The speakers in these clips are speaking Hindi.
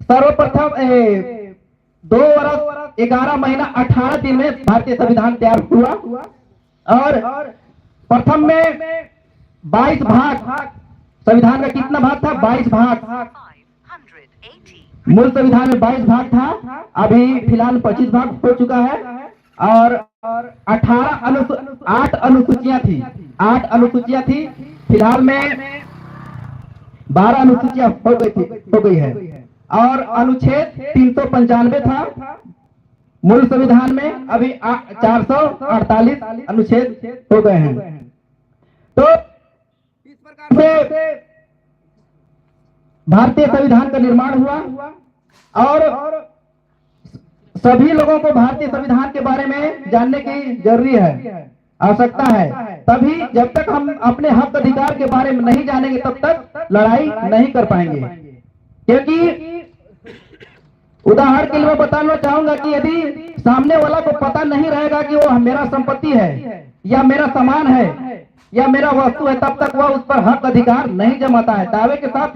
सर्वप्रथम 2 वर्ष 11 महीना 18 दिन में भारतीय संविधान तैयार हुआ और प्रथम में 22 भाग, संविधान का कितना भाग था? 22 भाग। मूल संविधान में 22 भाग था, अभी फिलहाल 25 भाग हो चुका है और 8 अनुसूचियां थी, 8 अनुसूचियां थी। फिलहाल में 12 अनुसूचियां हो गई है और अनुच्छेद 395 था मूल संविधान में, अभी 448 अनुच्छेद हो गए हैं। तो इस प्रकार से भारतीय संविधान का निर्माण हुआ और सभी लोगों को भारतीय संविधान के बारे में जानने की जरूरी है, आवश्यकता है। तभी जब तक हम अपने हक अधिकार के बारे में नहीं जानेंगे तब तक लड़ाई नहीं कर पाएंगे। क्योंकि उदाहरण के लिए मैं बताना चाहूंगा कि यदि सामने वाला को पता नहीं रहेगा कि वो मेरा संपत्ति है या मेरा सामान है या मेरा वस्तु है, तब तक वह उस पर हक अधिकार नहीं जमाता है, दावे के साथ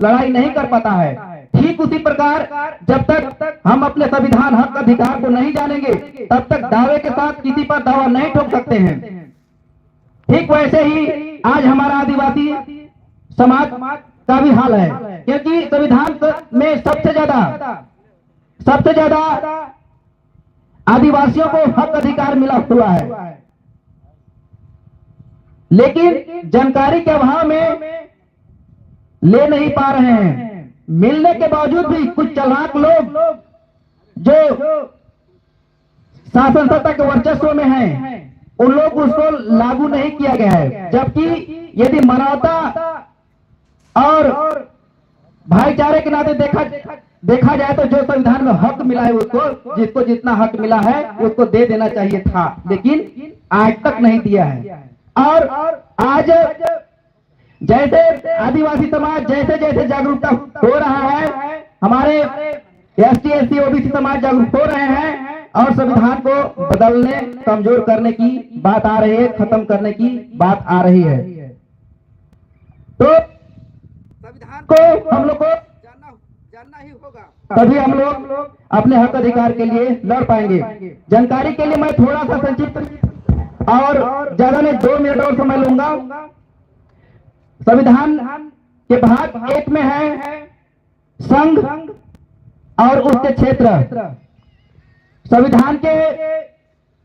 लड़ाई नहीं कर पाता है। ठीक उसी प्रकार जब तक हम अपने संविधान हक अधिकार को नहीं जानेंगे तब तक दावे के साथ किसी पर दावा नहीं ठोक सकते हैं। ठीक वैसे ही आज हमारा आदिवासी समाज का भी हाल है, क्योंकि संविधान में सबसे ज्यादा आदिवासियों को हक अधिकार मिला हुआ है, लेकिन जानकारी के अभाव में ले नहीं पा रहे हैं। मिलने के बावजूद भी कुछ चालाक लोग जो शासन सत्ता के वर्चस्व में हैं, उन लोग उसको लागू नहीं किया गया है। जबकि यदि मानवता और भाईचारे के नाते देखा जाए तो जो संविधान में हक मिला है उसको, जिसको जितना हक मिला है उसको दे देना चाहिए था, लेकिन आज तक नहीं दिया है। और आज जैसे आदिवासी समाज जैसे जैसे जागरूकता हो रहा है, हमारे ST SC OBC समाज जागरूक हो रहे हैं और संविधान को बदलने, कमजोर करने की बात आ रही है, खत्म करने की बात आ रही है। तो संविधान को हम लोग को जानना ही होगा, तभी हम लोग अपने हक अधिकार के लिए लड़ पाएंगे। जानकारी के लिए मैं थोड़ा सा संक्षिप्त और ज्यादा नहीं 2 मिनट और समय लूंगा। संविधान के भाग 1 में है संघ और उसके क्षेत्र। संविधान के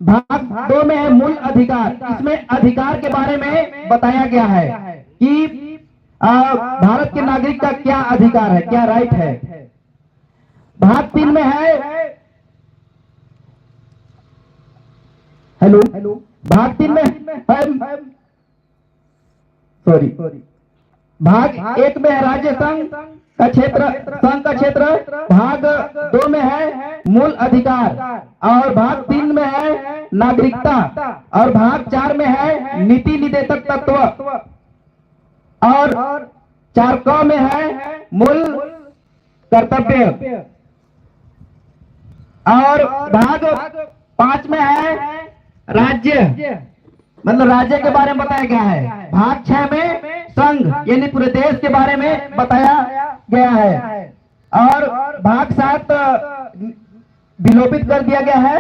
भाग 2 में है मूल अधिकार। इसमें अधिकार के बारे में बताया गया है कि भारत के नागरिक का क्या अधिकार है, क्या राइट है। भाग 3 में है भाग 3 में भाग 1 में है राज्य संघ का क्षेत्र, संघ का क्षेत्र। भाग 2 में है मूल अधिकार और भाग 3 में है नागरिकता और भाग 4 में है नीति निर्देशक तत्व और 4 में है मूल कर्तव्य और भाग 5 में है राज्य, मतलब राज्य के बारे में बताया गया है। भाग 6 में संघ यानी पूरे देश के बारे में बताया गया है और भाग 7 विलोपित कर दिया गया है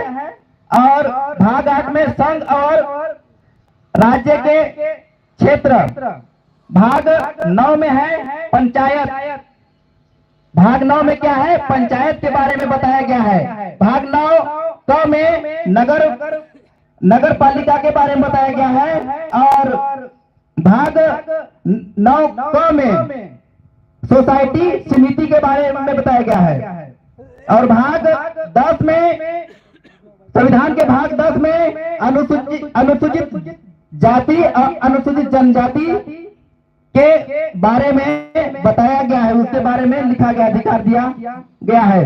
और भाग 8 में संघ और राज्य के क्षेत्र। भाग 9 में है पंचायत। भाग 9 में क्या है? पंचायत के बारे में बताया गया है। भाग 9 में नगर पालिका के बारे में बताया गया है और भाग 9 में सोसाइटी समिति के बारे में बताया गया है और भाग 10 में संविधान के भाग 10 में अनुसूचित जाति और अनुसूचित जनजाति के बारे में बताया गया है, उसके बारे में लिखा गया, अधिकार दिया गया है।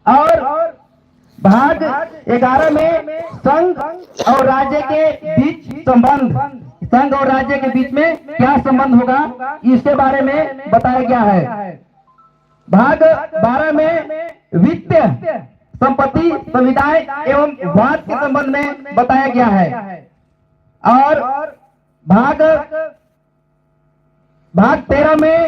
और भाग 11 में संघ और राज्य के बीच संबंध, संघ और राज्य के बीच में क्या संबंध होगा, इसके बारे में बताया गया है। भाग 12 में वित्त, संपत्ति, संविदाएं एवं वाद के संबंध में बताया गया है और भाग 13 में